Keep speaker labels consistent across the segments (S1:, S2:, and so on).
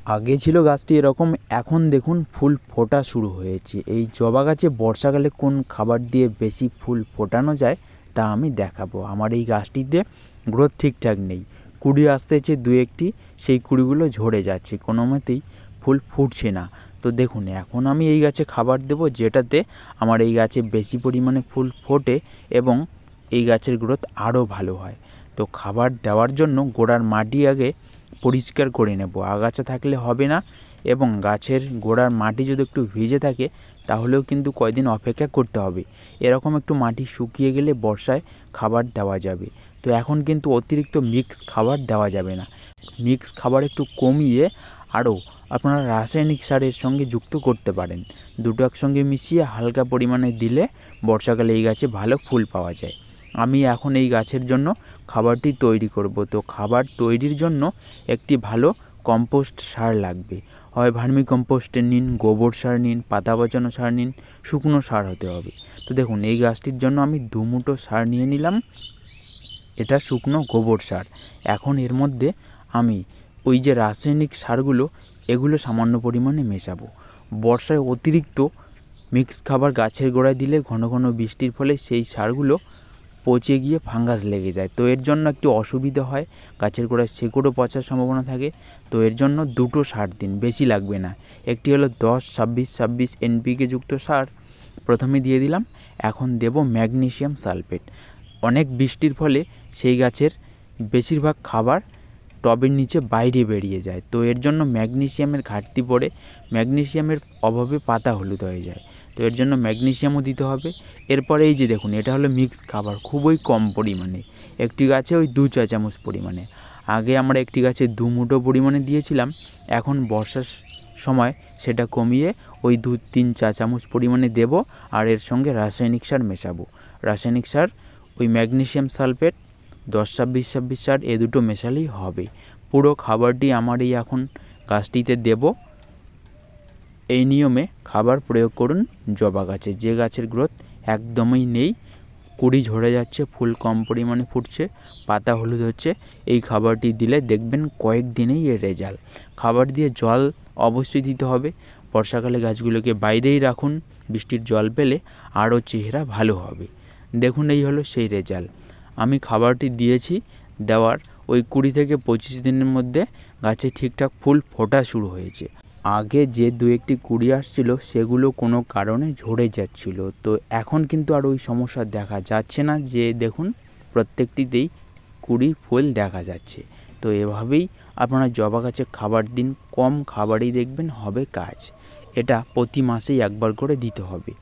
S1: আগে ছিল গাছটি এরকম, এখন দেখুন ফুল ফোটা শুরু হয়েছে। এই জবা গাছে বর্ষাকালে কোন খাবার দিয়ে বেশি ফুল ফোটানো যায় তা আমি দেখাবো। আমার এই গাছটিতে গ্রোথ ঠিকঠাক নেই, কুড়ি আসতেছে দু একটি, সেই কুড়িগুলো ঝরে যাচ্ছে, কোনো মতেই ফুল ফুটছে না। তো দেখুন এখন আমি এই গাছে খাবার দেব যেটাতে আমার এই গাছে বেশি পরিমাণে ফুল ফোটে এবং এই গাছের গ্রোথ আরও ভালো হয়। তো খাবার দেওয়ার জন্য গোড়ার মাটি আগে পরিষ্কার করে নেব, আগাছা থাকলে হবে না, এবং গাছের গোড়ার মাটি যদি একটু ভিজে থাকে তাহলেও কিন্তু কয়দিন অপেক্ষা করতে হবে। এরকম একটু মাটি শুকিয়ে গেলে বর্ষায় খাবার দেওয়া যাবে। তো এখন কিন্তু অতিরিক্ত মিক্স খাবার দেওয়া যাবে না, মিক্স খাবার একটু কমিয়ে আরও আপনারা রাসায়নিক সারের সঙ্গে যুক্ত করতে পারেন। দুটো একসঙ্গে মিশিয়ে হালকা পরিমাণে দিলে বর্ষাকালে এই গাছে ভালো ফুল পাওয়া যায়। আমি এখন এই গাছের জন্য খাবারটি তৈরি করব। তো খাবার তৈরির জন্য একটি ভালো কম্পোস্ট সার লাগবে, হয় ভার্মি কম্পোস্টের নিন, গোবর সার নিন, পাতা পচানো সার নিন, শুকনো সার হতে হবে। তো দেখুন এই গাছটির জন্য আমি 2 মুঠো সার নিয়ে নিলাম, এটা শুকনো গোবর সার। এখন এর মধ্যে আমি ওই যে রাসায়নিক সারগুলো এগুলো সামান্য পরিমাণে মেশাবো। বর্ষায় অতিরিক্ত মিক্স খাবার গাছের গোড়ায় দিলে ঘন ঘন বৃষ্টির ফলে সেই সারগুলো পচে গিয়ে ফাঙ্গাস লেগে যায়। তো এর জন্য একটু অসুবিধা হয়, গাছের গোড়ায় শেকড়ও পচার সম্ভাবনা থাকে। তো এর জন্য দুটো সার দিন, বেশি লাগবে না। একটি হলো 10-26-26 NPK যুক্ত সার, প্রথমে দিয়ে দিলাম। এখন দেব ম্যাগনেসিয়াম সালফেট। অনেক বৃষ্টির ফলে সেই গাছের বেশিরভাগ খাবার টবের নিচে বাইরে বেরিয়ে যায়, তো এর জন্য ম্যাগনেসিয়ামের ঘাটতি পড়ে, ম্যাগনেসিয়ামের অভাবে পাতা হলুদ হয়ে যায়। তো এর জন্য ম্যাগনেসিয়ামও দিতে হবে। এরপরে এই যে দেখুন এটা হলো মিক্স খাবার, খুবই কম পরিমাণে, একটি গাছে ওই 2 চা চামচ পরিমাণে। আগে আমরা একটি গাছে 2 মুঠো পরিমাণে দিয়েছিলাম, এখন বর্ষার সময় সেটা কমিয়ে ওই 2-3 চা চামচ পরিমাণে দেব। আর এর সঙ্গে রাসায়নিক সার মেশাবো। রাসায়নিক সার ওই ম্যাগনেসিয়াম সালফেট, 10-26-26 সার, এ দুটো মেশালেই হবে। পুরো খাবারটি আমার এই এখন গাছটিতে দেব। এই নিয়মে খাবার প্রয়োগ করুন জবা গাছে, যে গাছের গ্রোথ একদমই নেই, কুড়ি ঝরে যাচ্ছে, ফুল কম পরিমাণে ফুটছে, পাতা হলুদ হচ্ছে। এই খাবারটি দিলে দেখবেন কয়েকদিনেই এর রেজাল্ট। খাবার দিয়ে জল অবশ্যই দিতে হবে। বর্ষাকালে গাছগুলোকে বাইরেই রাখুন, বৃষ্টির জল পেলে আরও চেহারা ভালো হবে। দেখুন এই হলো সেই রেজাল্ট। আমি খাবারটি দিয়েছি, দেওয়ার ওই 20 থেকে 25 দিনের মধ্যে গাছে ঠিকঠাক ফুল ফোটা শুরু হয়েছে। আগে যে 2-1টি কুড়ি আসছিল সেগুলো কোনো কারণে ঝরে যাচ্ছিল, তো এখন কিন্তু আর ওই সমস্যা দেখা যাচ্ছে না, যে দেখুন প্রত্যেকটিতেই কুড়ি ফুল দেখা যাচ্ছে। তো এভাবেই আপনারা জবা গাছে খাবার দিন, কম খাবারেই দেখবেন হবে কাজ। এটা প্রতি মাসেই একবার করে দিতে হবে।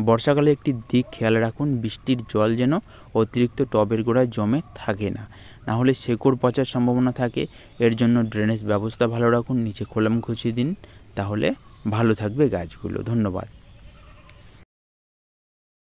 S1: বর্ষাকালে একটি দিক খেয়াল রাখুন, বৃষ্টির জল যেন অতিরিক্ত টবের গোড়ায় জমে থাকে না, নাহলে শেকড় পচার সম্ভাবনা থাকে। এর জন্য ড্রেনেজ ব্যবস্থা ভালো রাখুন, নিচে খোলামখুচি দিন, তাহলে ভালো থাকবে গাছগুলো। ধন্যবাদ।